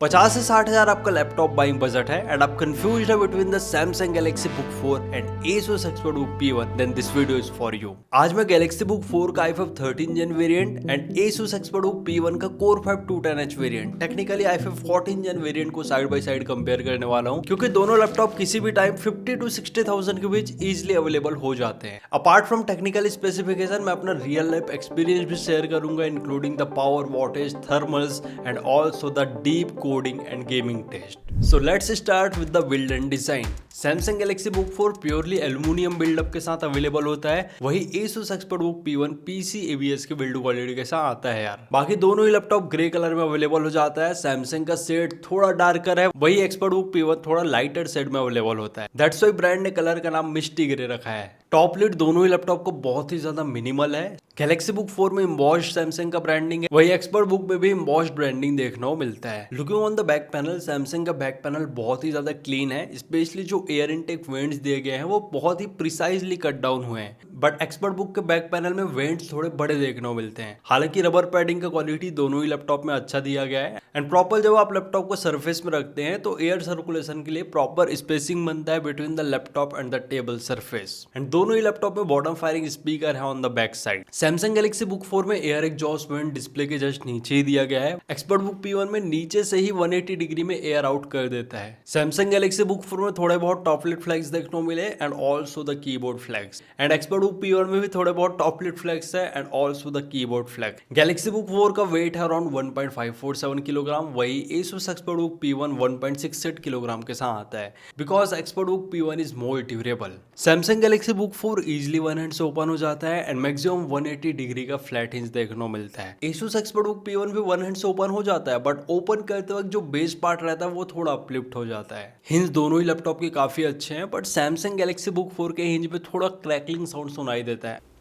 50 से 60 हजार आपका लैपटॉप बाइंग बजट है एंड आप कंफ्यूज्ड है between the Samsung Galaxy Book 4 and Asus ExpertBook P1 then this video is for you. आज मैं Galaxy Book 4 का i5 13 Gen variant and Asus ExpertBook P1 का Core 5 210H variant, technically i5 14 Gen variant को side by side compare करने वाला हूं क्योंकि दोनों लैपटॉप किसी भी टाइम 50 to 60,000 के बीच इजीली अवेलेबल हो जाते हैं। अपार्ट फ्रॉम टेक्निकल स्पेसिफिकेशन मैं अपना रियल लाइफ एक्सपीरियंस भी शेयर करूंगा including the power, wattage, thermals and also the deep coding and gaming test. So let's start with the build and design. Samsung Galaxy Book 4 purely aluminium buildup के साथ available होता है, वही Asus ExpertBook P1 PC ABS के build quality के साथ आता है यार। बाकी दोनों ही लैपटॉप ग्रे कलर में अवेलेबल हो जाता है। सैमसंग का शेड थोड़ा डार्कर है, वही ExpertBook P1 थोड़ा लाइटर शेड में अवेलेबल होता है। दैट्स व्हाई ब्रांड ने कलर का नाम मिस्टी ग्रे रखा है। टॉप लिड दोनों ही लैपटॉप को बहुत ही ज्यादा मिनिमल है। गैलेक्सी बुक 4 में एम्बॉस्ड सैमसंग का ब्रांडिंग है, वही एक्सपर्ट बुक में भी एम्बॉस्ड ब्रांडिंग देखने को मिलता है। Looking on the back panel, Samsung का बैक पैनल बहुत ही ज्यादा क्लीन है, स्पेशली जो एयर इनटेक वेंट्स दिए गए हैं वो बहुत ही प्रिसाइजली कट डाउन हुए हैं। बट एक्सपर्ट बुक के बैक पैनल में वेंट्स थोड़े बड़े देखने को मिलते हैं। हालांकि रबर पैडिंग का क्वालिटी दोनों ही लैपटॉप में अच्छा दिया गया है एंड प्रॉपर जब आप लैपटॉप को सरफेस में रखते हैं तो एयर सर्कुलेशन के लिए प्रॉपर स्पेसिंग बनता है between the laptop and the table surface. And दोनों ही लैपटॉप में बॉटम फायरिंग स्पीकर है on the back side. Samsung Galaxy book 4 में एयर एग्जॉस्ट वेंट डिस्प्ले के जस्ट नीचे ही दिया गया है। एक्सपर्ट बुक P1 में नीचे से ही 180 डिग्री में एयर आउट कर देता है। सैमसंग गैलेक्सी बुक 4 में थोड़े बहुत टॉपलेट फ्लैग्स देखने को मिले and also the keyboard flags. And expert book P1 में भी थोड़े बहुत टॉपलेट फ्लैग्स है and also the keyboard flag. Galaxy book 4 का वेट है अराउंड 1.547 किलोग्राम, वही Asus expert book P1 1.68 kilogram के साथ आता है because expert book P1 is more durable. Samsung Galaxy book 4 easily one hand से ओपन हो जाता है एंड मैक्सिमम 180 डिग्री का फ्लैट हिंज देखने को मिलता है। Asus एक्सपर्ट बुक P1 भी वन हैंड से ओपन हो जाता है बट ओपन करते वक्त जो बेस पार्ट रहता है वो थोड़ा अपलिफ्ट हो जाता है। हिंज दोनों ही लैपटॉप के काफी अच्छे हैं बट सैमसंग गैलेक्सी बुक 4 के हिंज पे थोड़ा क्रैकलिंग साउंड सुनाई देता है।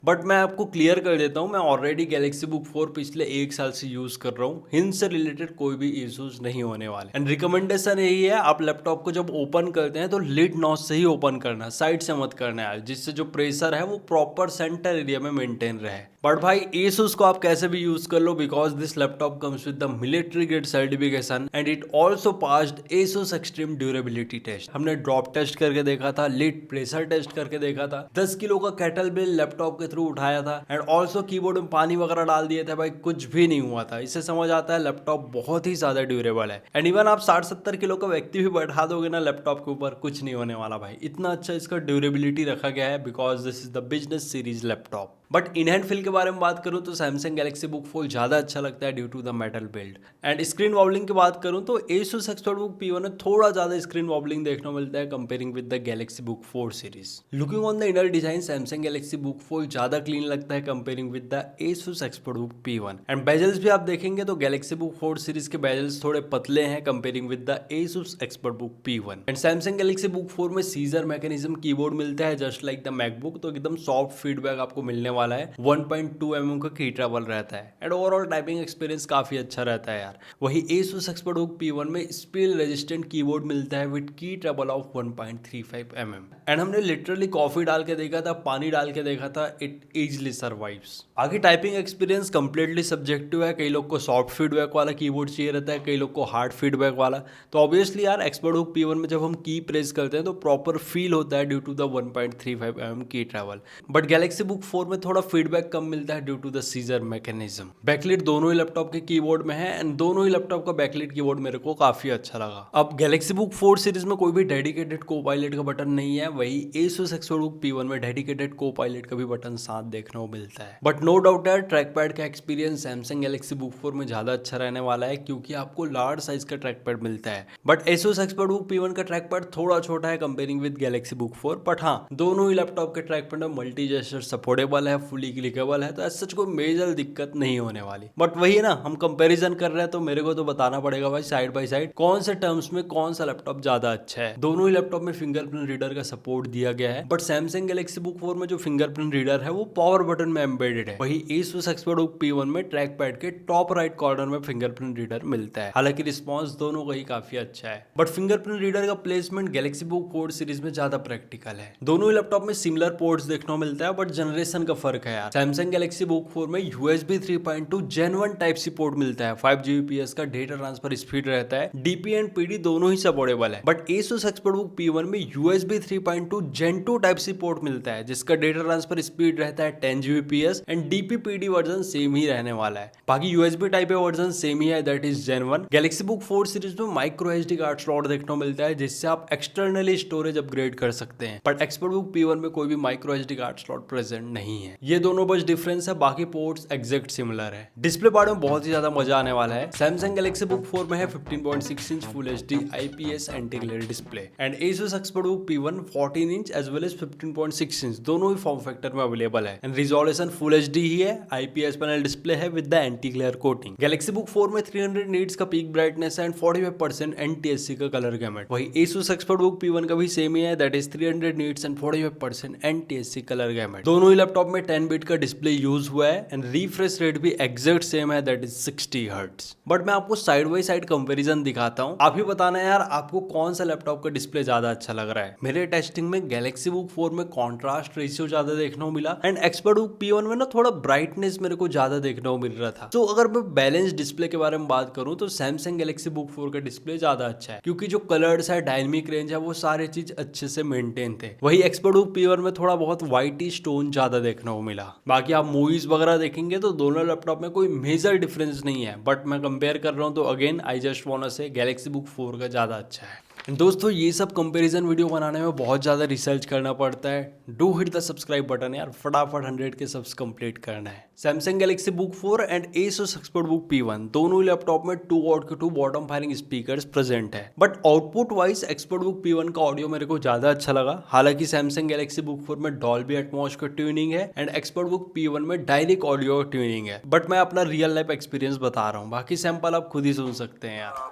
बट मैं आपको क्लियर कर देता हूँ, मैं ऑलरेडी गैलेक्सी बुक 4 पिछले 1 साल से यूज कर रहा हूँ। हिंज से रिलेटेड कोई भी इश्यूज नहीं होने वाले एंड रिकमेंडेशन यही है, आप लैपटॉप को जब ओपन करते हैं तो लिड नॉच से ही ओपन करना, साइड से मत करना है, जिससे जो प्रेशर है वो प्रॉपर सेंटर एरिया में मेंटेन रहे। बट भाई Asus को आप कैसे भी यूज कर लो because this laptop comes with the military grade certification and it also passed Asus extreme durability test. हमने ड्रॉप टेस्ट करके देखा था, लिड प्रेशर टेस्ट करके देखा था, 10 किलो का कैटल बेल लैपटॉप के थ्रू उठाया था एंड ऑल्सो कीबोर्ड में पानी वगैरह डाल दिए थे, भाई कुछ भी नहीं हुआ था। इससे समझ आता है लैपटॉप बहुत ही ज्यादा ड्यूरेबल है एंड इवन आप 60-70 किलो का व्यक्ति भी बैठा दोगे ना लैपटॉप के ऊपर, कुछ नहीं होने वाला भाई। इतना अच्छा इसका ड्यूरेबिलिटी रखा गया है because this is the business series laptop. But in hand feel के बारे में बात करूं तो सैमसंग गैलेक्सी बुक 4 ज्यादा अच्छा लगता है due to the metal build. And screen wobbling की बात करूं तो Asus एक्सपर्ट बुक P1 में थोड़ा ज्यादा स्क्रीन वॉबलिंग देखने को मिलता है comparing with the Galaxy book 4 series. Looking on the inner design, Samsung Galaxy book 4 ज्यादा क्लीन लगता है comparing with the Asus expert book P1। And bezels भी आप देखेंगे तो गैलेक्सी बुक 4 सीरीज के बेजल्स थोड़े पतले हैं comparing with the Asus expert book P1। And Samsung Galaxy book 4 में सीजर मैकेनिज्म कीबोर्ड मिलता है जस्ट लाइक द मैकबुक, तो एकदम सॉफ्ट फीडबैक आपको मिलने वाला है। 1.2 mm का की ट्रैवल रहता है एंड ओवरऑल टाइपिंग एक्सपीरियंस काफी अच्छा रहता है यार। वही Asus एक्सपर्ट बुक P1 में स्पिल रेजिस्टेंट कीबोर्ड मिलता है विद की ट्रैवल ऑफ 1.35 mm एंड हमने लिटरली कॉफी डाल के देखा था, पानी डाल के देखा था, इट इजिली सर्वाइव्स। आगे टाइपिंग एक्सपीरियंस कंप्लीटली सब्जेक्टिव है, कई लोग को सॉफ्ट फीडबैक वाला कीबोर्ड चाहिए रहता है, कई लोग को हार्ड फीडबैक वाला। तो ऑब्वियसली यार एक्सपर्ट बुक P1 में जब हम की प्रेस करते हैं तो प्रॉपर फील होता है ड्यू टू द 1.35 mm की ट्रैवल। बट गैलेक्सी बुक 4 में थोड़ा फीडबैक कम मिलता है due to the seizure mechanism. Backlit दोनों ही लैपटॉप के कीबोर्ड में है एंड दोनों ही लैपटॉप का बैकलिट कीबोर्ड मेरे को काफी अच्छा लगा। अब गैलेक्सी बुक 4 सीरीज में कोई भी डेडिकेटेड को पायलट का बटन नहीं है, वही Asus एक्सपर्ट बुक P1 में डेडिकेटेड को पायलट का भी बटन साथ देखने को मिलता है। बट नो डाउट है ट्रैक पैड का एक्सपीरियंस सैमसंग गैलेक्सी बुक 4 में ज्यादा अच्छा रहने वाला है क्योंकि आपको लार्ज साइज का ट्रैक पैड मिलता है। But Asus expert book P1 का ट्रैक पैड थोड़ा छोटा है comparing with Galaxy book 4। But हाँ, दोनों ही लैपटॉप के ट्रैक पैड में मल्टी जेस्चर सपोर्टेबल है, फुली क्लिकेबल है, तो ऐसा कोई मेजर दिक्कत नहीं होने वाली। बट वही है ना, हम कंपैरिजन कर रहे हैं तो मेरे को तो बताना पड़ेगा भाई साइड बाय साइड कौन से टर्म्स में कौन सा लैपटॉप ज्यादा अच्छा है। दोनों ही लैपटॉप में फिंगरप्रिंट रीडर का सपोर्ट दिया गया है बट सैमसंग गैलेक्सी बुक 4 में जो फिंगरप्रिंट रीडर है वो पावर बटन में एम्बेडेड है, वही Asus एक्सपर्ट बुक P1 में ट्रैक पैड के टॉप राइट कॉर्नर में फिंगरप्रिंट रीडर मिलता है। हालांकि रिस्पॉन्स दोनों का ही काफी अच्छा है बट फिंगरप्रिंट रीडर का प्लेसमेंट गैलेक्सी बुक 4 सीरीज में ज्यादा प्रैक्टिकल है। दोनों ही लैपटॉप में सिमिलर पोर्ट्स देखने को मिलता है बट जनरेशन का फर्क है यार। सैमसंग गैलेक्सी बुक 4 में USB 3.2 Gen 1 टाइप सी पोर्ट मिलता है, 5 Gbps का डेटा ट्रांसफर स्पीड रहता है, DP एंड PD दोनों ही सपोर्टेबल है। बट Asus ExpertBook P1 में USB 3.2 Gen 2 टाइप सी पोर्ट मिलता है, जिसका डेटा ट्रांसफर स्पीड रहता है 10 Gbps and DP PD version same ही रहने वाला है। बाकी USB type A version same ही है, that is Gen 1। Galaxy book 4 series में माइक्रो SD कार्ड स्लॉट देखने को मिलता है, जिससे आप एक्सटर्नली स्टोरेज अपग्रेड कर सकते हैं। बट ExpertBook P1 में कोई भी micro SD card slot present नहीं है। ये दोनों बस डिफरेंस है, बाकी पोर्ट्स एग्जैक्ट सिमिलर है। डिस्प्ले पार्ट में बहुत ही ज्यादा मजा आने वाला है। सैमसंग गैलेक्सी बुक 4 में है 15.6 inch full HD IPS anti glare display and Asus ExpertBook P1 14 inch as well as 15.6 inch दोनों ही फॉर्म फैक्टर में अवेलेबल है एंड रिजोल्यूशन फुल HD ही है, IPS पैनल डिस्प्ले है with the anti glare coating. Galaxy book 4 में 300 nits का peak brightness and 45% NTSC का colour gamete. वही Asus ExpertBook P1 का भी सेम ही है, that is 300 nits and 45% NTSC colour gamete. दोनों ही लैपटॉप में 10 बिट का डिस्प्ले यूज हुआ है एंड रिफ्रेश रेट भी एग्जैक्ट सेम है, दैट इज 60 हर्ट्ज। बट मैं आपको साइड बाई साइड कंपैरिजन दिखाता हूं, आप ही बताना है यार आपको कौन सा लैपटॉप का डिस्प्ले ज्यादा अच्छा लग रहा है। मेरे टेस्टिंग में गैलेक्सी बुक 4 में कॉन्ट्रास्ट रेशियो ज्यादा देखने को मिला एंड ExpertBook P1 में ना थोड़ा ब्राइटनेस मेरे को ज्यादा देखने को मिल रहा था। तो अगर मैं बैलेंस डिस्प्ले के बारे में बात करूं तो सैमसंग गैलेक्सी बुक 4 का डिस्प्ले ज्यादा अच्छा है, क्योंकि जो कलर्स है, डायनेमिक रेंज है, वो सारे चीज अच्छे से मेंटेन थे। वही ExpertBook P1 में थोड़ा बहुत व्हाइटी स्टोन ज्यादा देखने को मिला। बाकी आप मूवीज वगैरह देखेंगे तो दोनों लैपटॉप में कोई मेजर डिफरेंस नहीं है, बट मैं कंपेयर कर रहा हूं तो again I just want to से गैलेक्सी बुक 4 का ज्यादा अच्छा है। दोस्तों ये सब कंपैरिजन वीडियो बनाने में बहुत ज़्यादा रिसर्च करना पड़ता है। Do hit the subscribe button यार, फटाफट 100 के सब्स कंप्लीट करना है। Samsung Galaxy book 4 and Asus ExpertBook P1 दोनों ही लैपटॉप में 2 वॉट के 2 बॉटम फायरिंग स्पीकर्स प्रेजेंट है, but output wise ExpertBook P1 का ऑडियो मेरे को ज़्यादा अच्छा लगा। हालांकि सैमसंग गैलेक्सी बुक 4 में डॉल्बी एटमॉस का ट्यूनिंग है एंड ExpertBook P1 में डायरेक्ट ऑडियो ट्यूनिंग है, बट मैं अपना रियल लाइफ एक्सपीरियंस बता रहा हूँ, बाकी सैंपल आप खुद ही सुन सकते हैं यार।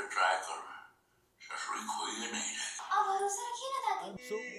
ट्राई कर ससुरी खोइए नहीं रहे। आप भरोसा रखिए ना दादी।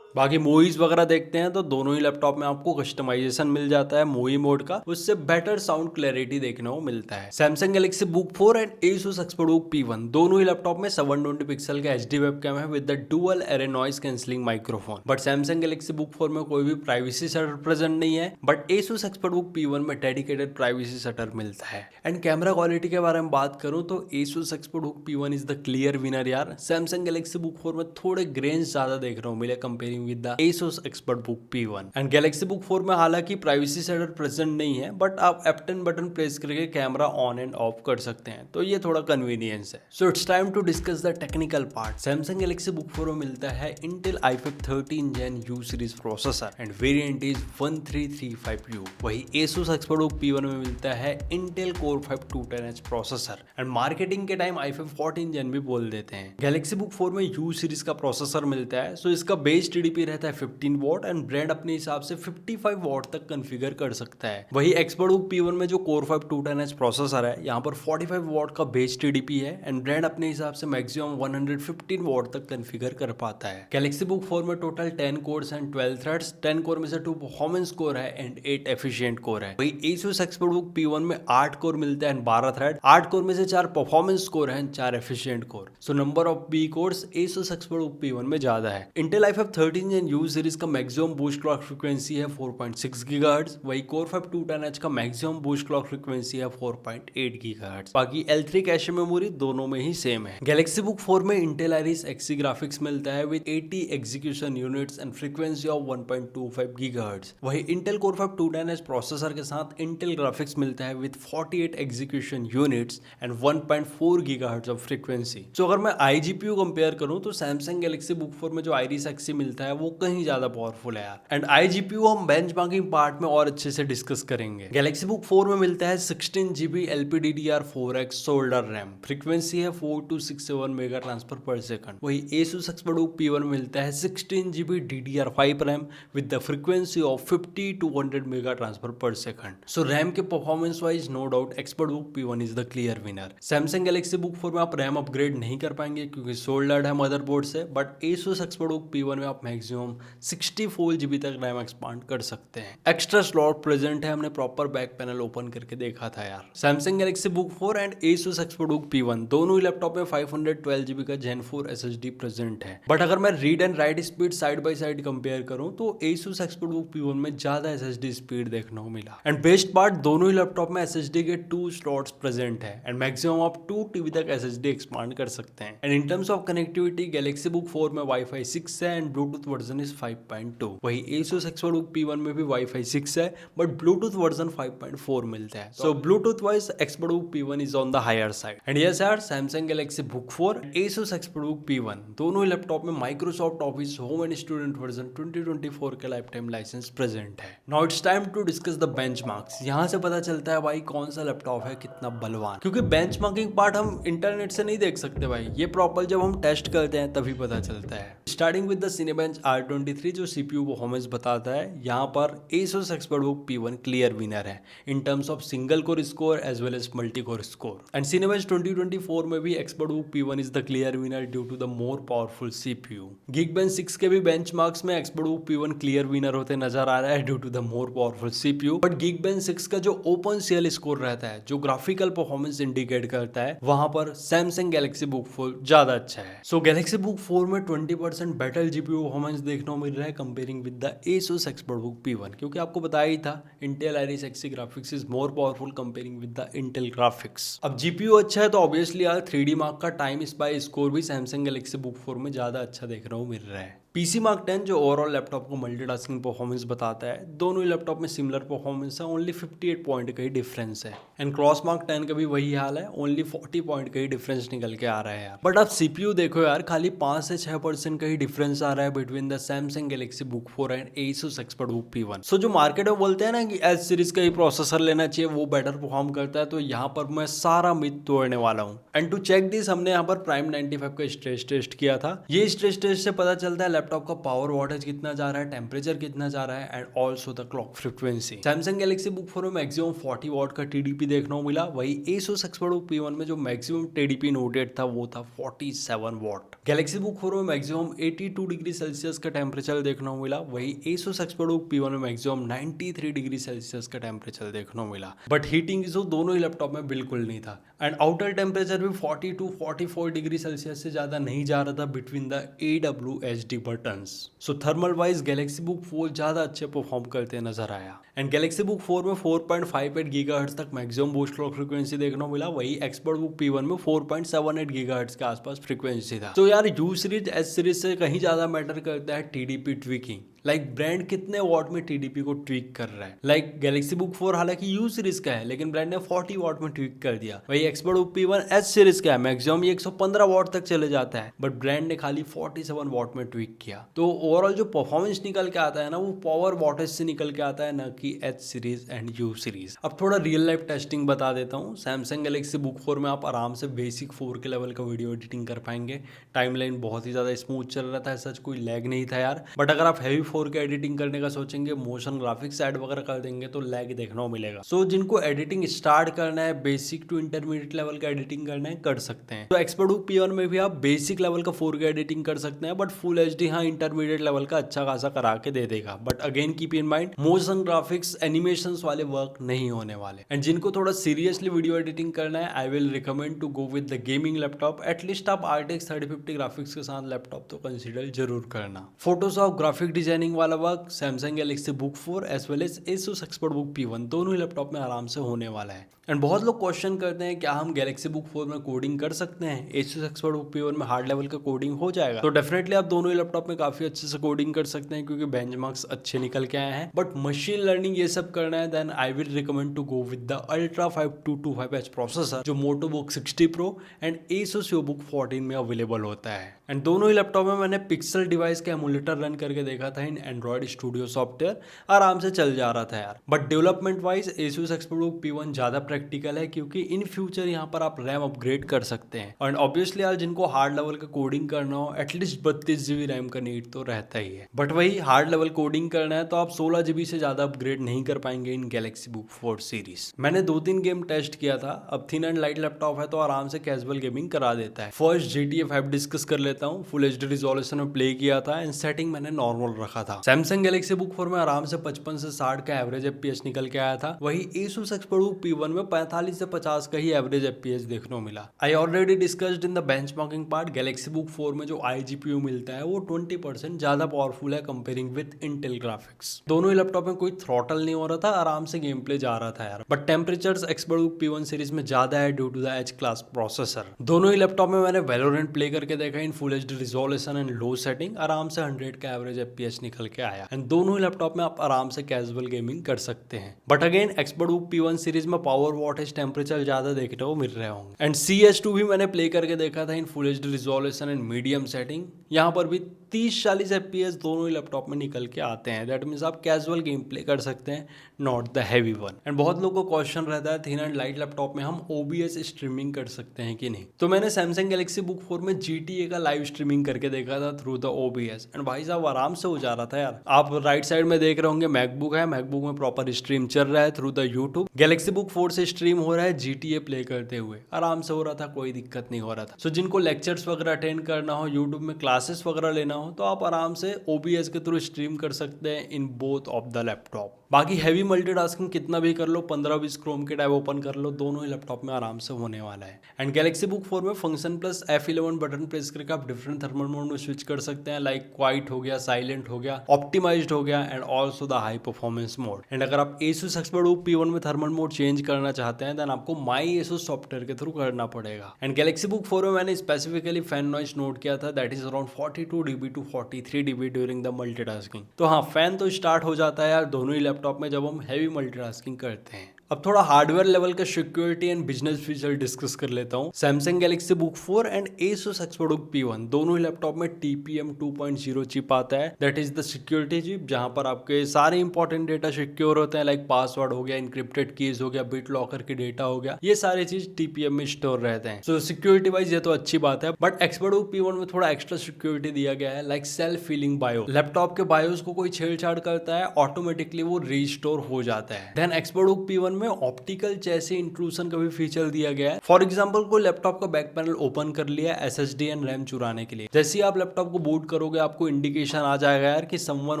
बाकी मूवीज वगैरह देखते हैं तो दोनों ही लैपटॉप में आपको कस्टमाइजेशन मिल जाता है मूवी मोड का, उससे बेटर साउंड क्लैरिटी देखने को मिलता है। Samsung Galaxy book 4 and Asus ExpertBook P1 दोनों ही लैपटॉप में 720 पिक्सल का HD वेबकैम है with the dual array noise cancelling microphone. But Samsung Galaxy book 4 में कोई भी प्राइवेसी शटर प्रेजेंट नहीं है, बट Asus ExpertBook P1 में डेडिकेटेड प्राइवेसी शटर मिलता है। एंड कैमरा क्वालिटी के बारे में बात करूं तो Asus ExpertBook P1 is the clear winner यार। सैमसंग गैलेक्सी बुक 4 में थोड़े ग्रेन्स ज्यादा देखने को मिले comparing with the Asus ExpertBook P1 and Galaxy book 4 में हालांकि प्राइवेसी शटर प्रेजेंट नहीं है, बट आप F10 बटन प्रेस करके कैमरा ऑन एंड ऑफ कर सकते हैं, तो ये थोड़ा कन्वीनियंस है। So it's time to discuss the technical part. Samsung Galaxy book 4 में मिलता है Intel i5 13 Gen U series processor end variant is 1335U। वही Asus ExpertBook P1 में मिलता है Intel Core 5 210H processor and marketing के time i5 14 Gen भी बोल देते हैं। गैलेक्सी बुक 4 में U सीरीज का प्रोसेसर मिलता है, सो इसका बेस TDP रहता है 15 वॉट एंड ब्रांड अपने हिसाब से 55 वॉट तक कॉन्फ़िगर कर सकता है। वही ExpertBook P1 में जो Core 5 210H प्रोसेसर है, यहाँ पर 45 वॉट का बेस TDP है एंड ब्रांड अपने हिसाब से मैक्सिमम 115 वॉट तक कॉन्फ़िगर कर पाता है। गैलेक्सी बुक 4 में total 10 course and 12 threads, 10 core में से 2 परफॉर्मेंस कोर है एंड 8 एफिशिएंट कोर है। वही Asus ExpertBook P1 में 8 कोर मिलता है एंड 12 थ्रेड, 8 कोर में से 4 परफॉर्मेंस कोर है and 4 efficient core. So number of B course Asus ExpertBook P1 में ज्यादा है। Intel i5 13 Gen U series का मैक्सिमम बूस्ट क्लॉक फ्रीक्वेंसी है 4.6 गीगाहर्ट्ज, वही Core 5 210H का मैक्सिमम बूस्ट क्लॉक फ्रीक्वेंसी है 4.8 गीगाहर्ट्ज। बाकी L3 कैशे मेमोरी दोनों में ही सेम है। गैलेक्सी बुक 4 में Intel Iris Xe ग्राफिक्स मिलता है with 80 execution units and frequency of 1.25 gigahertz. वही Intel Core 5 210H प्रोसेसर के साथ Intel ग्राफिक्स मिलता है with 48 execution units and 1.4 gigahertz of frequency. सो अगर मैं iGPU कंपेयर करूं तो सैमसंग गैलेक्सी बुक 4 में जो Iris Xe मिलता है वो कहीं ज्यादा पावरफुल है यार। एंड iGPU हम बेंचमार्किंग पार्ट में और अच्छे से डिस्कस करेंगे। गैलेक्सी बुक 4 में मिलता है 16GB LPDDR4X solder RAM, frequency है 4267 मेगा ट्रांसफर पर सेकंड। वही Asus ExpertBook P1 में मिलता है 16GB DDR5 RAM with the frequency of 50 to 100 mega transfer पर सेकंड। सो रैम के performance wise no doubt ExpertBook P1 is the clear winner. Samsung Galaxy book 4 में आप RAM upgrade नहीं कर पाएंगे क्योंकि सोल्डर्ड है मदरबोर्ड से, बट Asus ExpertBook P1 में आप मैक्सिमम 64 GB तक रैम एक्सपांड कर सकते हैं। एक्स्ट्रा स्लॉट प्रेजेंट है, हमने प्रॉपर बैक पैनल ओपन करके देखा था यार। Samsung Galaxy book 4 and Asus ExpertBook P1 दोनों ही लैपटॉप में 512 GB का Gen 4 SSD प्रेजेंट है। बट अगर मैं read and right speed side by side compare करूं तो Asus ExpertBook P1 में ज्यादा SSD स्पीड देखने को मिला। एंड बेस्ट पार्ट, दोनों ही लैपटॉप में SSD के 2 स्लॉट्स प्रेजेंट है एंड मैक्सिमम आप 2 TB तक SSD एक्सपांड कर सकते हैं। And in terms of connectivity Galaxy book 4 में Wi-Fi 6 है एंड ब्लूटूथ वर्जन इज 5.2। वही Asus ExpertBook P1 में भी Wi-Fi 6 है बट ब्लूटूथ वर्जन 5.4 मिलता है। सो Bluetooth wise ExpertBook P1 is on the higher side. And yes यार, Samsung Galaxy book 4 Asus ExpertBook P1 दोनों ही लैपटॉप में Microsoft office home and student version 2024 का life time licence present है। Now it's time to discuss the benchmarks. यहाँ से पता चलता है भाई कौन सा लैपटॉप है कितना बलवान, क्योंकि बेंचमार्किंग पार्ट हम इंटरनेट से नहीं देख सकते भाई, ये प्रॉपर जब हम टेस्ट करते हैं तभी पता चलता है। Starting with the Cinebench R23 जो CPU परफॉर्मेंस बताता है, यहाँ पर Asus ExpertBook P1 clear winner है in terms of single core score as well as multi core score. And Cinebench 2024 में भी ExpertBook P1 is the clear winner due to the more powerful CPU। Geekbench 6 के भी benchmarks में ExpertBook P1 clear winner होते नजर आ रहा है due to the more powerful CPU। But Geekbench 6 का जो OpenCL स्कोर रहता है, जो ग्राफिकल परफॉर्मेंस इंडिकेट करता है, वहां पर Samsung Galaxy Book 4 ज्यादा अच्छा है। सो Galaxy Book 4 में 20% बेटर GPU परफॉर्मेंस देखने को मिल रहा है comparing with the Asus ExpertBook P1, क्योंकि आपको बताया ही था Intel Iris Xe graphics is more powerful comparing with the Intel graphics. अब GPU अच्छा है तो ऑब्वियसली यार 3D Mark का टाइम स्पाई स्कोर भी Samsung Galaxy Book 4 में ज्यादा अच्छा देखने को मिल रहा है। PC Mark 10 जो ओवरऑल लैपटॉप को मल्टीटास्किंग परफॉर्मेंस बताता है, दोनों ही लैपटॉप में सिमिलर परफॉर्मेंस है, ओनली 58 पॉइंट का ही डिफरेंस है। एंड क्रॉस मार्क 10 का भी वही हाल है, ओनली 40 पॉइंट का ही डिफरेंस निकल के आ रहा है यार। बट आप CPU देखो यार, खाली 5 से 6% का ही डिफरेंस आ रहा है between the Samsung Galaxy Book 4 and Asus ExpertBook P1। सो जो मार्केट में बोलते हैं ना कि एच सीरीज का ही प्रोसेसर लेना चाहिए, वो बेटर परफॉर्म करता है, तो यहाँ पर मैं सारा मिथ तोड़ने वाला हूँ। एंड टू चेक दिस, हमने यहाँ पर Prime 95 का स्ट्रेस टेस्ट किया था। ये स्ट्रेस टेस्ट से पता चलता है लैपटॉप का पावर वोल्टेज कितना जा रहा है, टेम्परेचर कितना जा रहा है and also the clock frequency. Samsung Galaxy Book 4 में मैक्सिमम 40 वॉट का TDP देखने को मिला, वही Asus ExpertBook P1 में जो मैक्सिमम TDP नोटेड था वो था 47 वॉट। Galaxy Book 4 में मैक्सिमम 82 डिग्री सेल्सियस का टेम्परेचर देखने को मिला, वही Asus ExpertBook P1 में मैक्सिमम 93 डिग्री सेल्सियस का टेम्परेचर देखने को मिला। बट हीटिंग इशू दोनों ही लैपटॉप में बिल्कुल नहीं था एंड आउटर टेम्परेचर भी 42-44 डिग्री सेल्सियस से ज्यादा नहीं जा रहा था between the AWHD buttons. So thermal wise Galaxy Book 4 ज्यादा अच्छे परफॉर्म करते नजर आया। एंड Galaxy Book 4 में 4.58 गीगाहर्ट्ज तक मैक्सिमम बूस्ट क्लॉक फ्रीक्वेंसी देखने को मिला, वही ExpertBook P1 में 4.78 गीगाहर्ट्ज के आसपास फ्रीक्वेंसी था। तो यार U सीरीज एच सीरीज से कहीं ज्यादा मैटर करता है TDP ट्विकिंग। लाइक ब्रांड कितने वॉट में TDP को ट्विक कर रहा है। लाइक Galaxy Book 4 हालांकि U सीरीज का है, लेकिन ब्रांड ने 40 वॉट में ट्विक कर दिया। वही ExpertBook P1 एच सीरीज का है, मैक्सिमम ये 115 वॉट तक चले जाता है, बट ब्रांड ने खाली 47 वॉट में ट्विक किया। तो ओवरऑल जो परफॉर्मेंस निकल के आता है ना, वो पावर वॉटेज से निकल के आता है, ना कि H series and U series. अब थोड़ा रियल लाइफ टेस्टिंग बता देता हूँ। Samsung Galaxy Book 4 में आप आराम से बेसिक 4K लेवल का वीडियो एडिटिंग कर पाएंगे। टाइमलाइन बहुत ही ज्यादा स्मूथ चल रहा था, सच कोई लैग नहीं था यार। बट अगर आप हैवी 4K एडिटिंग करने का सोचेंगे, मोशन ग्राफिक्स ऐड वगैरह कर देंगे, तो लैग देखने को मिलेगा। सो जिनको एडिटिंग स्टार्ट करना है, बेसिक टू इंटरमीडिएट लेवल का एडिटिंग करना है, कर सकते हैं। तो ExpertBook P1 में भी आप बेसिक लेवल का 4K एडिटिंग कर सकते हैं, बट फुल HD हाँ इंटरमीडिएट लेवल का अच्छा खासा करा के दे देगा। But again keep in mind, motion graphics animations वाले वर्क नहीं होने वाले। एंड जिनको थोड़ा सीरियसली वीडियो एडिटिंग करना है, I will recommend to go with the gaming laptop. At least आप RTX 3050 ग्राफिक्स के साथ लैपटॉप तो कंसिडर जरूर करना। फोटोशॉप ग्राफिक डिजाइनिंग वाला work Samsung Galaxy Book 4 as well as Asus ExpertBook P1 दोनों ही लैपटॉप में आराम से होने वाला है। एंड बहुत लोग क्वेश्चन करते हैं क्या हम Galaxy Book 4 में कोडिंग कर सकते हैं, Asus ExpertBook P1 में हार्ड लेवल का कोडिंग हो जाएगा? तो डेफिनेटली आप दोनों ही लैपटॉप में काफी अच्छे से कोडिंग कर सकते हैं, क्योंकि बेंचमार्क्स अच्छे निकल के आए हैं। बट मशीन लर्निंग ये सब करना है, then I will recommend to go with the Ultra 5225H processor जो MotoBook 60 Pro and Asus EvoBook 14 में अवेलेबल होता है। एंड दोनों ही लैपटॉप में मैंने पिक्सल डिवाइस का एमुलेटर रन करके देखा था इन Android Studio सॉफ्टवेयर, आराम से चल जा रहा था यार। But development wise Asus ExpertBook P1 ज्यादा प्रैक्टिकल है क्योंकि इन फ्यूचर यहाँ पर आप रैम अपग्रेड कर सकते हैं। और ऑब्वियसली यार जिनको हार्ड लेवल का कोडिंग करना हो एटलीस्ट 32 GB रैम का नीड तो रहता ही है। बट वही हार्ड लेवल कोडिंग करना है तो आप 16 GB से ज्यादा अपग्रेड नहीं कर पाएंगे इन गैलेक्सी बुक 4 सीरीज। मैंने 2-3 गेम टेस्ट किया था। अब थिन एंड लाइट लैपटॉप है तो आराम से कैजुअल गेमिंग करा देता है। फर्स्ट GTA 5 डिस्कस कर लेता हूँ। फुल HD रिजोल्यूशन में प्ले किया था एंड सेटिंग मैंने नॉर्मल रखा था। सैमसंग गैलेक्सी बुक 4 में आराम से 55 से 60 का एवरेज FPS निकल के आया था। वही Asus ExpertBook P1 में 45 से 50 का ही एवरेज FPS देखने को मिला। I already discussed in the benchmarking part. Galaxy book 4 में जो iGPU मिलता है वो 20% ज्यादा पावरफुल है कंपेयरिंग विद इंटेल ग्राफिक्स। दोनों ही लैपटॉप में कोई थ्रॉटल नहीं हो रहा था, आराम से गेम प्ले जा रहा था यार। But temperatures ExpertBook P1 series में ज्यादा है due to the H class processor. दोनों ही लैपटॉप में मैंने Valorant प्ले करके देखा in full HD resolution and low setting. आराम से 100 का एवरेज FPS निकल के आया एंड दोनों ही लैपटॉप में आप आराम से कैजुअल गेमिंग कर सकते हैं। But again ExpertBook P1 series में पावर वॉटेज टेम्परेचर ज्यादा देखने को मिल रहे होंगे। एंड CS2 भी मैंने प्ले करके देखा था in full HD resolution and medium setting. यहाँ पर भी 30-40 FPS दोनों ही लैपटॉप में निकल के आते हैं। दैट मीन्स आप कैजुअल गेम प्ले कर सकते हैं, not the heavy one. And बहुत लोगों को क्वेश्चन रहता है थिन एंड लाइट लैपटॉप में हम OBS स्ट्रीमिंग कर सकते हैं कि नहीं। तो मैंने सैमसंग गैलेक्सी बुक 4 में GTA का लाइव स्ट्रीमिंग करके देखा था थ्रू द OBS एंड भाई साहब आराम से हो जा रहा था यार। आप राइट साइड में देख रहे होंगे मैकबुक है, मैकबुक में प्रॉपर स्ट्रीम चल रहा है through the YouTube. Galaxy book 4 से स्ट्रीम हो रहा है GTA प्ले करते हुए, आराम से हो रहा था, कोई दिक्कत नहीं हो रहा था। सो जिनको लेक्चर्स वगैरह अटेंड करना हो, यूट्यूब में क्लासेस वगैरह लेना हो, तो आप आराम से OBS के थ्रू स्ट्रीम कर सकते हैं in both of the laptop. बाकी हैवी मल्टीटास्किंग कितना भी कर लो, 15-20 क्रोम के टैब ओपन कर लो, दोनों ही लैपटॉप में आराम से होने वाला है। एंड गैलेक्सी बुक 4 में function plus F11 button press करके आप डिफरेंट थर्मल मोड में स्विच कर सकते हैं, लाइक क्वाइट हो गया, साइलेंट हो गया, ऑप्टिमाइज्ड हो गया and also the high performance mode. And अगर आप Asus ExpertBook P1 में थर्मल मोड चेंज करना चाहते हैं देन आपको माई Asus सॉफ्टवेयर के थ्रू करना पड़ेगा। एंड गैलेक्सी बुक 4 में मैंने स्पेसिफिकली फैन नॉइज नोट किया था, that is around 42 dB to 43 dB during the multitasking. तो हाँ, फैन तो स्टार्ट हो जाता है यार दोनों ही लैपटॉप में जब हम हैवी मल्टीटास्किंग करते हैं। अब थोड़ा हार्डवेयर लेवल का security and business feature discuss कर लेता हूँ। Samsung Galaxy book 4 and Asus ExpertBook P1 दोनों ही लैपटॉप में TPM 2.0 चिप आता है। That is the security chip जहां पर आपके सारे इंपॉर्टेंट डेटा सिक्योर होते हैं, लाइक पासवर्ड हो गया, इंक्रिप्टेड कीज हो गया, बिट लॉकर के डेटा हो गया, ये सारे चीज TPM में स्टोर रहते हैं। सो सिक्योरिटी वाइज ये तो अच्छी बात है। बट ExpertBook P1 में थोड़ा एक्स्ट्रा सिक्योरिटी दिया गया है, like self feeling bio. Laptop के बायोस को कोई छेड़छाड़ करता है ऑटोमेटिकली वो रीस्टोर हो जाता है। देन ExpertBook P1 में ऑप्टिकल जैसे इंट्रूशन का भी फीचर दिया गया है। फॉर एग्जांपल कोई लैपटॉप का बैक पैनल ओपन कर लिया SSD एंड रैम चुराने के लिए, जैसे ही आप लैपटॉप को बूट करोगे आपको इंडिकेशन आ जाएगा यार कि someone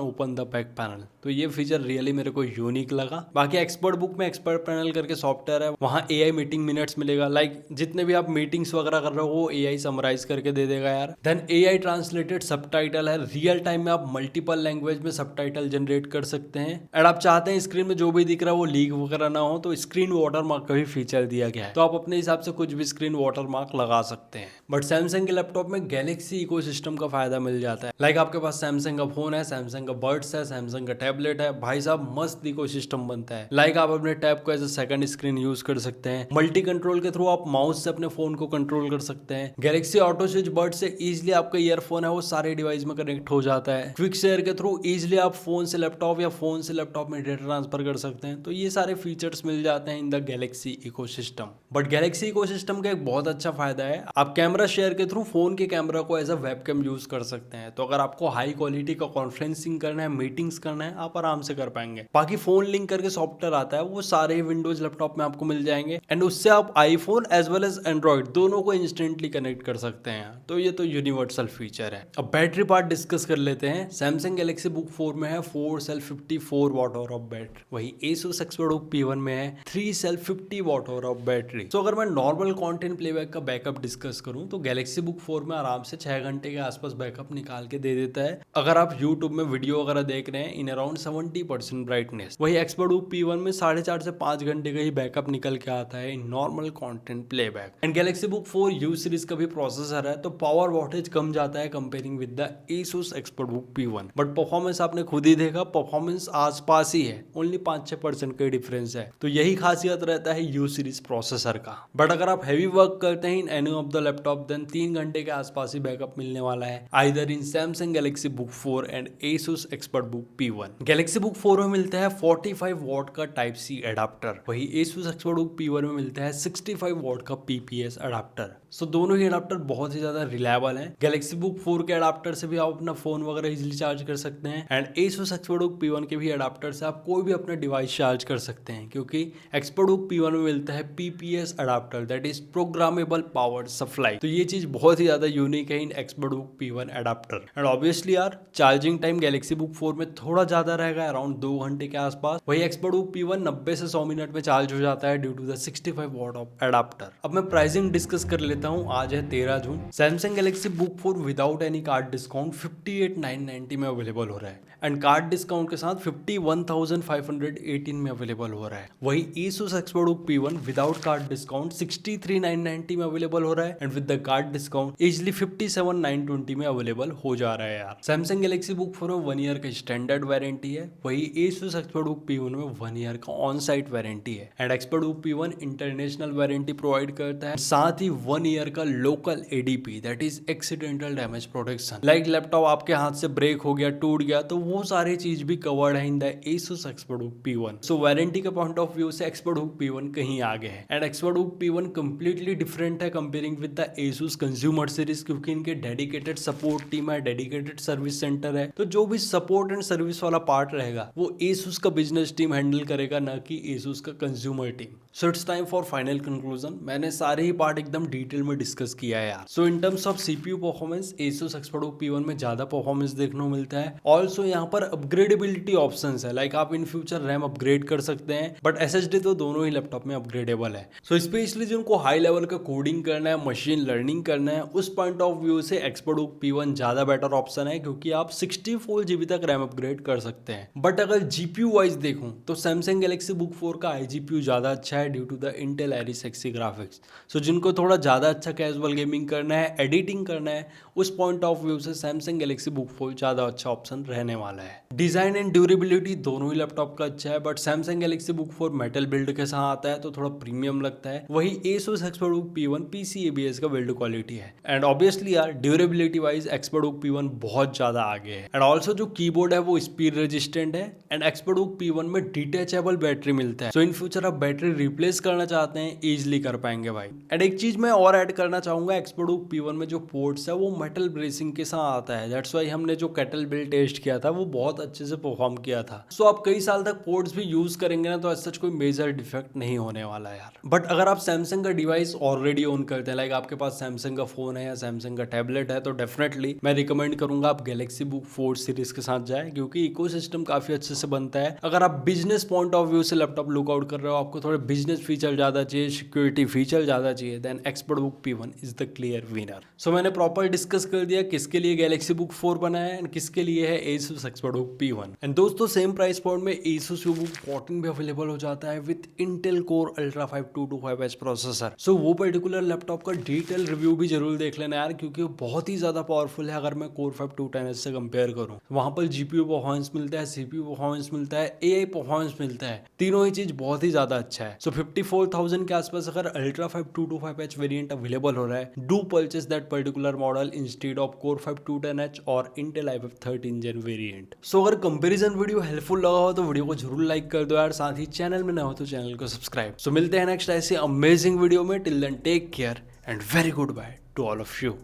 open the back panel. तो ये फीचर रियली मेरे को यूनिक लगा। बाकी ExpertBook में एक्सपर्ट पैनल करके सॉफ्टवेयर है, वहाँ AI मीटिंग मिनट्स मिलेगा, लाइक जितने भी आप मीटिंग्स वगैरह कर रहे हो वो AI समराइज करके दे देगा यार। देन AI ट्रांसलेटेड सबटाइटल है, रियल टाइम में आप मल्टीपल लैंग्वेज में सबटाइटल जनरेट कर सकते हैं। एंड आप चाहते हैं स्क्रीन में जो भी दिख रहा है वो लीक वगैरह ना हो तो स्क्रीन वाटरमार्क का भी फीचर दिया गया है, तो आप अपने हिसाब से कुछ भी स्क्रीन वाटरमार्क लगा सकते हैं। बट सैमसंग के लैपटॉप में गैलेक्सी इकोसिस्टम का फायदा मिल जाता है, लाइक आपके पास सैमसंग का फोन है, सैमसंग का बर्ड्स है, सैमसंग का टैबलेट है, भाई साहब मस्त इकोसिस्टम बनता है। लाइक आप अपने टैब को as a second screen use कर सकते हैं, मल्टी कंट्रोल के थ्रू आप माउस से अपने फोन को कंट्रोल कर सकते हैं। गैलेक्सी ऑटो स्विच बर्ड से इजिली आपका ईयरफोन है वो सारे डिवाइस में कनेक्ट हो जाता है। क्विक शेयर के थ्रू इजिली आप फोन से लैपटॉप या फोन से लैपटॉप में डेटा ट्रांसफर कर सकते हैं। तो ये सारे फीचर्स मिल जाते हैं in the Galaxy ecosystem. But Galaxy ecosystem का एक बहुत अच्छा फायदा है, आप कैमरा शेयर के थ्रू फोन के कैमरा को एज अ वेबकैम यूज कर सकते हैं। तो अगर आपको हाई क्वालिटी का कॉन्फ्रेंसिंग करना है, मीटिंग्स करना है, आप आराम से कर पाएंगे। बाकी फोन लिंक करके सॉफ्टवेयर आता है वो सारे विंडोज लैपटॉप में आपको मिल जाएंगे एंड उससे आप iPhone as well as Android दोनों को इंस्टेंटली कनेक्ट कर सकते हैं। तो ये तो यूनिवर्सल फीचर है। अब बैटरी पार्ट डिस्कस कर लेते हैं। सैमसंग गैलेक्सी बुक 4 में है 4 cell 54 watt hour of battery, वही Asus ExpertBook P1 में है 3 cell 50 watt hour of battery. तो अगर मैं नॉर्मल कंटेंट प्लेबैक का बैकअप डिस्कस करूं तो गैलेक्सी बुक 4 में आराम से 6 घंटे के आसपास बैकअप निकाल के दे देता है अगर आप यूट्यूब में वीडियो वगैरह देख रहे हैं इन अराउंड 70% ब्राइटनेस। वही ExpertBook P1 में 4.5 से 5 घंटे का ही बैकअप निकल के आता है in normal content playback. And Galaxy book 4 U series का भी प्रोसेसर है तो पावर वॉटेज कम जाता है comparing with the Asus ExpertBook P1। But performance आपने खुद ही देखा, परफॉर्मेंस आसपास ही है, ओनली 5-6% का डिफरेंस है। तो यही खासियत रहता है यू सीरीज प्रोसेसर का। बट अगर आप हैवी वर्क करते हैं in any of the laptop then 3 घंटे के आसपास ही बैकअप मिलने वाला है, either in Samsung Galaxy book 4 and Asus expert book P1। Galaxy book 4 में मिलता है 45 वॉट का टाइप सी एडाप्टर, वही एसुस एक्सपर्ट बुक P1 में मिलता है 65 वॉट का PPS एडाप्टर। सो दोनों ही एडाप्टर बहुत ही ज्यादा रिलायबल हैं। गैलेक्सी बुक 4 के एडाप्टर से भी आप अपना फोन वगैरह इजीली चार्ज कर सकते हैं and Asus expert book P1 के भी एडाप्टर से आप कोई भी अपना डिवाइस चार्ज कर सकते हैं, क्योंकि एक्सपर्ट बुक P1 में मिलता है PPS adapter, that is programmable power supply. तो ये चीज बहुत ही ज्यादा यूनिक है इन expert book P1 adapter. And obviously यार चार्जिंग टाइम गैलेक्सी बुक 4 में थोड़ा ज्यादा रहेगा, अराउंड 2 घंटे के आसपास। वही एक्सपर्ट बुक P1 90 से 100 मिनट में चार्ज हो जाता है due to the 65 what of adapter. अब मैं प्राइसिंग डिस्कस कर लेता हूँ। आज है 13 जून। Samsung Galaxy book 4 without any card discount 58,990 में अवेलेबल हो रहा है एंड कार्ड डिस्काउंट के साथ 51,518 में अवेलेबल हो रहा है। वही Asus expert book P1 without card discount 63,990 में अवेलेबल हो रहा है and with the card discount easily 57,920 में अवेलेबल हो जा रहा है यार। सैमसंग गैलेक्सी बुक 4 में 1 ईयर का स्टैंडर्ड वारंटी है, वही Asus एक्सपर्ट बुक P1 में 1 ईयर का ऑन साइट वारंटी है and expert book P1 international warranty provide करता है, साथ ही 1 ईयर का local ADP that is accidental damage protection. Like laptop आपके हाथ से ब्रेक हो गया, टूट गया, तो वो सारी चीज भी कवर्ड है in the Asus expert book P1। So warranty के पॉइंट ऑफ व्यू से एक्सपर्ट बुक P1 कहीं आगे है and expert book P1 completely different है comparing with the Asus consumer series, क्योंकि इनके डेडिकेटेड सपोर्ट टीम है, डेडिकेटेड सर्विस सेंटर है। तो जो भी सपोर्ट एंड सर्विस वाला पार्ट रहेगा वो Asus का बिजनेस टीम हैंडल करेगा, ना कि Asus का consumer team. So it's time for final conclusion. मैंने सारे ही पार्ट एकदम डिटेल में डिस्कस किया है यार। सो in terms of CPU performance Asus expert book P1 में ज्यादा परफॉर्मेंस देखने को मिलता है। ऑल्सो यहाँ पर अपग्रेडेबिलिटी ऑप्शंस है, लाइक आप इन फ्यूचर रैम अपग्रेड कर सकते हैं, बट SSD तो दोनों ही लैपटॉप में अपग्रेडेबल है। सो स्पेशली जिनको हाई लेवल का कोडिंग करना है, मशीन लर्निंग करना है, उस पॉइंट ऑफ व्यू से एक्सपर्ट बुक P1 ज्यादा बेटर ऑप्शन है, क्योंकि आप 64 GB तक रैम अपग्रेड कर सकते हैं। बट अगर GPU वाइज देखूं तो सैमसंग गैलेक्सी बुक 4 का iGPU ज्यादा अच्छा है due to the Intel iris Xe graphics. सो जिनको थोड़ा ज्यादा अच्छा कैजुअल गेमिंग करना है, एडिटिंग करना है, उस पॉइंट ऑफ व्यू से सैमसंग गैलेक्सी बुक 4 ज्यादा अच्छा ऑप्शन रहने वाला है। डिजाइन एंड ड्यूरेबिलिटी दोनों ही लैपटॉप का अच्छा है, but Samsung Galaxy book 4 metal build के साथ आता है तो थोड़ा प्रीमियम लगता है। वही Asus expert book P1 PCABS का बिल्ड क्वालिटी है एंड ऑब्वियसली यार durability wise expert book P1 बहुत ज्यादा आगे है एंड ऑल्सो जो कीबोर्ड है वो स्पीड रेजिस्टेंट है एंड एक्सपर्ट बुक P1 में डिटेचेबल बैटरी मिलता है। सो इन फ्यूचर आप बैटरी रिप्लेस करना चाहते हैं इजिली कर पाएंगे भाई। एंड एक चीज मैं और ऐड करना चाहूंगा, एक्सपर्ट बुक P1 में जो पोर्ट्स है वो मेटल ब्रेसिंग के साथ आता है, दैट्स व्हाई हमने जो कैटल बिल्ड टेस्ट किया था वो बहुत अच्छे से परफॉर्म किया था। सो आप कई साल तक पोर्ट्स भी यूज करेंगे ना तो ऐसा कोई मेजर डिफेक्ट नहीं होने वाला यार। बट अगर आप सैमसंग का डिवाइस ऑलरेडी ओन करते हैं, लाइक आपके पास सैमसंग का फोन है या सैमसंग का टैबलेट है, तो डेफिनेटली मैं रिकमेंड करूंगा आप गैलेक्सी बुक 4 सीरीज के साथ जाए, क्योंकि इकोसिस्टम काफी अच्छे से बनता है। अगर आप बिजनेस पॉइंट ऑफ व्यू से लैपटॉप लुकआउट कर रहे हो, आपको थोड़े बिजनेस फीचर ज्यादा चाहिए, सिक्योरिटी फीचर ज्यादा चाहिए, then expert book P1 is the clear winner. सो मैंने प्रॉपर डिस्कस कर दिया किसके लिए गैलेक्सी बुक 4 बना है एंड किसके लिए है Asus expert book P1। And दोस्तों सेम प्राइस पॉइंट में Asus बुक 14 भी अवेलेबल हो जाता है with Intel Core Ultra 5 225H processor. सो वो पर्टिकुलर लैपटॉप का डिटेल रिव्यू भी जरूर देख लेना यार, क्योंकि वो बहुत ही ज्यादा पावरफुल है अगर मैं Core 5 210H से कंपेयर करूं। वहां पर GPU परफॉर्मेंस मिलता है, CPU परफॉर्मेंस मिलता है, AI परफॉर्मेंस मिलता है, तीनों ही चीज बहुत ही ज्यादा अच्छा है। सो 54,000 के आसपास अगर Ultra 5 225H वेरिएंट अवेलेबल हो रहा है, do purchase that particular model instead of Core 5 210H और Intel i5 13 Gen वेरिएंट। सो अगर कंपैरिजन वीडियो हेल्पफुल लगा हो तो वीडियो को जरूर लाइक कर दो यार, साथ ही चैनल में ना हो तो चैनल को सब्सक्राइब। सो मिलते हैं नेक्स्ट ऐसे अमेजिंग वीडियो में। Till then take care and very good by two all of you.